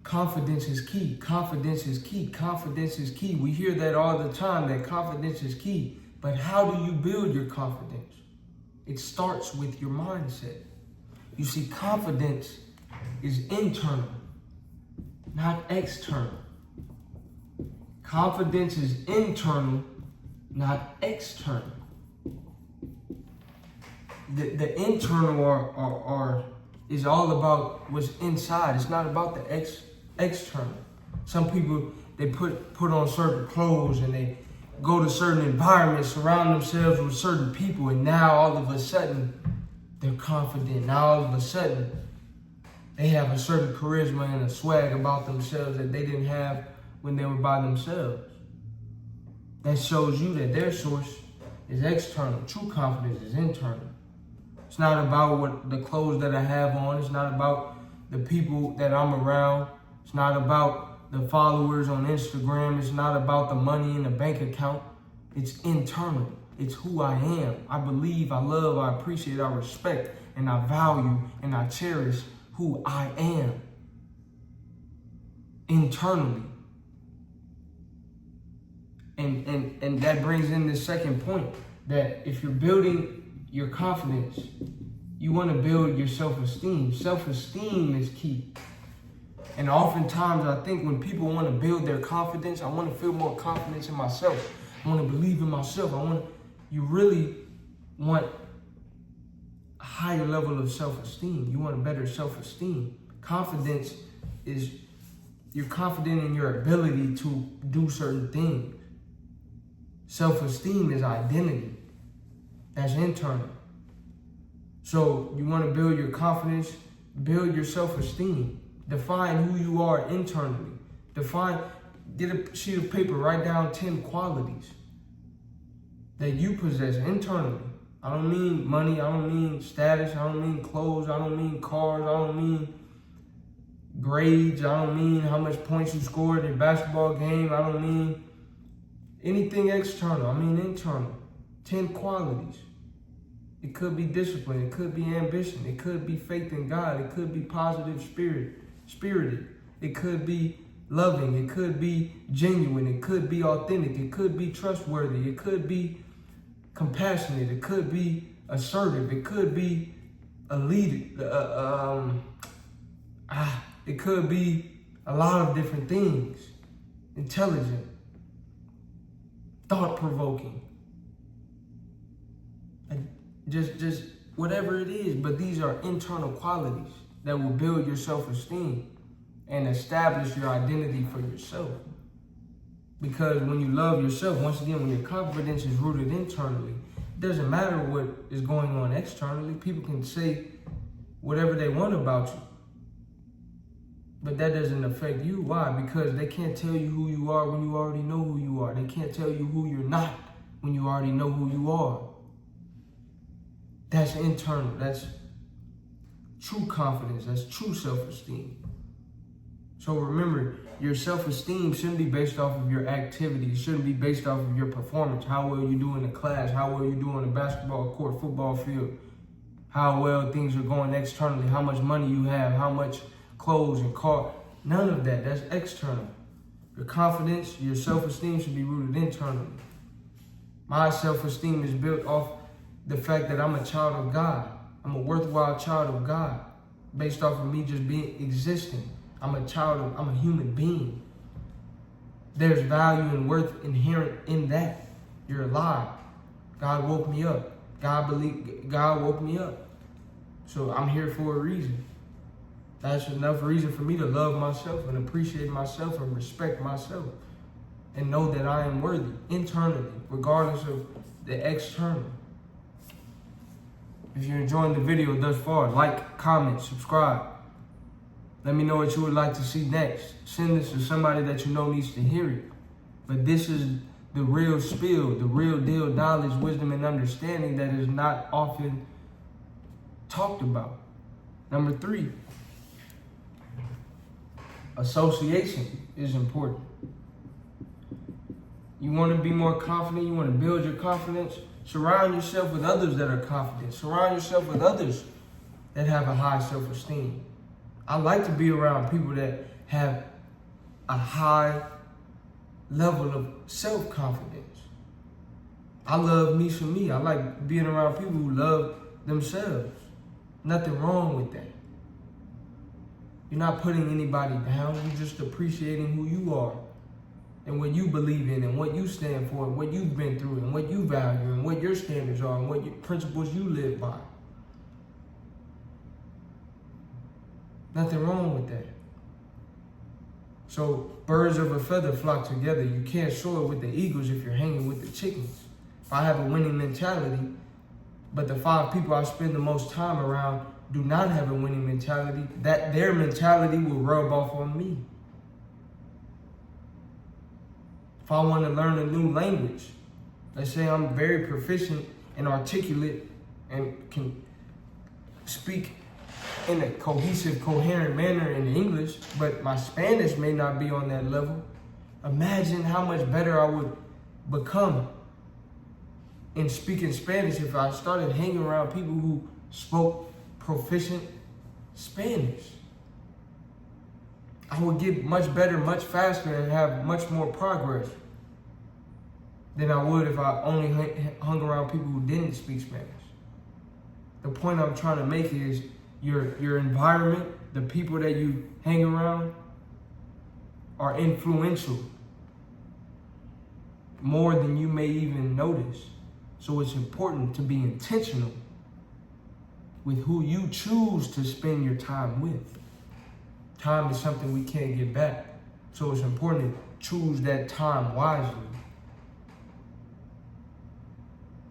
Confidence is key. Confidence is key. Confidence is key. We hear that all the time, that confidence is key. But how do you build your confidence? It starts with your mindset. You see, confidence is internal, not external. Confidence is internal, not external. The internal is all about what's inside. It's not about the external. Some people, they put on certain clothes and they go to certain environments, surround themselves with certain people, and now all of a sudden they're confident. Now all of a sudden they have a certain charisma and a swag about themselves that they didn't have when they were by themselves. That shows you that their source is external. True confidence is internal. It's not about what the clothes that I have on. It's not about the people that I'm around. It's not about the followers on Instagram. It's not about the money in the bank account. It's internal. It's who I am. I believe, I love, I appreciate, I respect, and I value, and I cherish who I am internally. And that brings in the second point, that if you're building your confidence, you want to build your self-esteem. Self-esteem is key. And oftentimes I think when people want to build their confidence, I want to feel more confidence in myself. I want to believe in myself. You really want a higher level of self-esteem. You want a better self-esteem. Confidence is, you're confident in your ability to do certain things. Self-esteem is identity. That's internal. So you want to build your confidence, build your self-esteem. Define who you are internally. Get a sheet of paper, write down 10 qualities that you possess internally. I don't mean money, I don't mean status, I don't mean clothes, I don't mean cars, I don't mean grades, I don't mean how much points you scored in a basketball game, I don't mean anything external, I mean internal. 10 qualities. It could be discipline, it could be ambition, it could be faith in God, it could be positive spirited, it could be loving, it could be genuine, it could be authentic, it could be trustworthy, it could be compassionate, it could be assertive, it could be a leader, it could be a lot of different things. Intelligent, thought-provoking, just whatever it is, but these are internal qualities that will build your self-esteem and establish your identity for yourself. Because when you love yourself, once again, when your confidence is rooted internally, it doesn't matter what is going on externally. People can say whatever they want about you, but that doesn't affect you. Why? Because they can't tell you who you are when you already know who you are. They can't tell you who you're not when you already know who you are. That's internal. That's true confidence. That's true self-esteem. So remember, your self-esteem shouldn't be based off of your activity. It shouldn't be based off of your performance, how well you do in the class, how well you do on the basketball court, football field, how well things are going externally, how much money you have, how much clothes and car. None of that. That's external. Your confidence, your self-esteem should be rooted internally. My self-esteem is built off the fact that I'm a child of God. I'm a worthwhile child of God based off of me just existing. I'm a human being. There's value and worth inherent in that. You're alive. God woke me up. God woke me up. So I'm here for a reason. That's enough reason for me to love myself and appreciate myself and respect myself and know that I am worthy internally, regardless of the external. If you're enjoying the video thus far, like, comment, subscribe. Let me know what you would like to see next. Send this to somebody that you know needs to hear it. But this is the real spill, the real deal, knowledge, wisdom, and understanding that is not often talked about. Number 3, association is important. You want to be more confident, you want to build your confidence, surround yourself with others that are confident. Surround yourself with others that have a high self-esteem. I like to be around people that have a high level of self-confidence. I love me some me. I like being around people who love themselves. Nothing wrong with that. You're not putting anybody down. You're just appreciating who you are and what you believe in and what you stand for and what you've been through and what you value and what your standards are and what your principles you live by. Nothing wrong with that. So birds of a feather flock together. You can't soar with the eagles if you're hanging with the chickens. If I have a winning mentality, but the 5 people I spend the most time around do not have a winning mentality, that their mentality will rub off on me. If I want to learn a new language, let's say I'm very proficient and articulate and can speak in a cohesive, coherent manner in English, but my Spanish may not be on that level. Imagine how much better I would become in speaking Spanish if I started hanging around people who spoke proficient Spanish. I would get much better, much faster, and have much more progress than I would if I only hung around people who didn't speak Spanish. The point I'm trying to make is your environment, the people that you hang around, are influential more than you may even notice. So it's important to be intentional with who you choose to spend your time with. Time is something we can't get back. So it's important to choose that time wisely.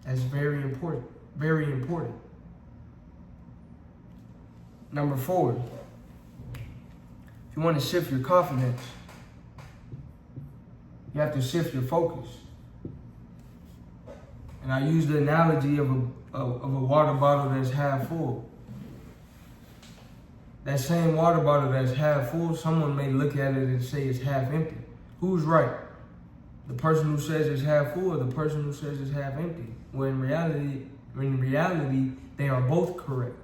That's very important. Very important. Number 4, if you want to shift your confidence, you have to shift your focus. And I use the analogy of a water bottle that's half full. That same water bottle that's half full, someone may look at it and say it's half empty. Who's right? The person who says it's half full or the person who says it's half empty? Well, in reality, they are both correct.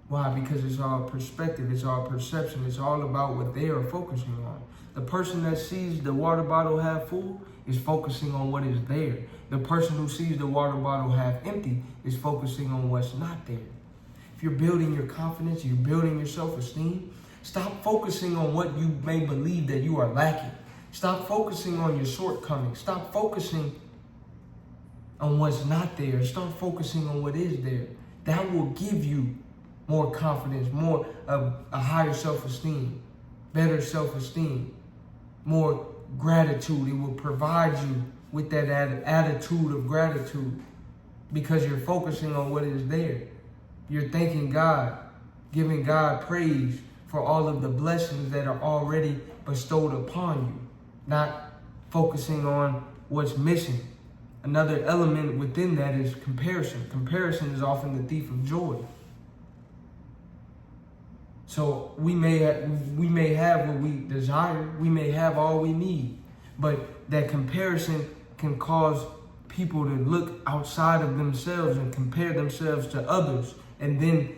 Why? Because it's all perspective, it's all perception, it's all about what they are focusing on. The person that sees the water bottle half full is focusing on what is there. The person who sees the water bottle half empty is focusing on what's not there. If you're building your confidence, you're building your self-esteem, stop focusing on what you may believe that you are lacking. Stop focusing on your shortcomings. Stop focusing on what's not there. Start focusing on what is there. That will give you more confidence, more of a higher self-esteem, better self-esteem, more gratitude. It will provide you with that attitude of gratitude because you're focusing on what is there. You're thanking God, giving God praise for all of the blessings that are already bestowed upon you, not focusing on what's missing. Another element within that is comparison. Comparison is often the thief of joy. So we may have what we desire, we may have all we need, but that comparison can cause people to look outside of themselves and compare themselves to others, and then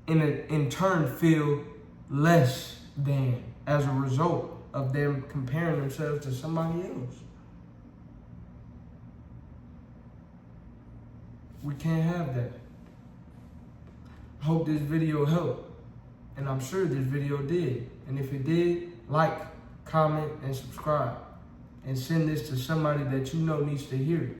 in turn feel less than as a result of them comparing themselves to somebody else. We can't have that. I hope this video helped. And I'm sure this video did. And if it did, like, comment, and subscribe. And send this to somebody that you know needs to hear it.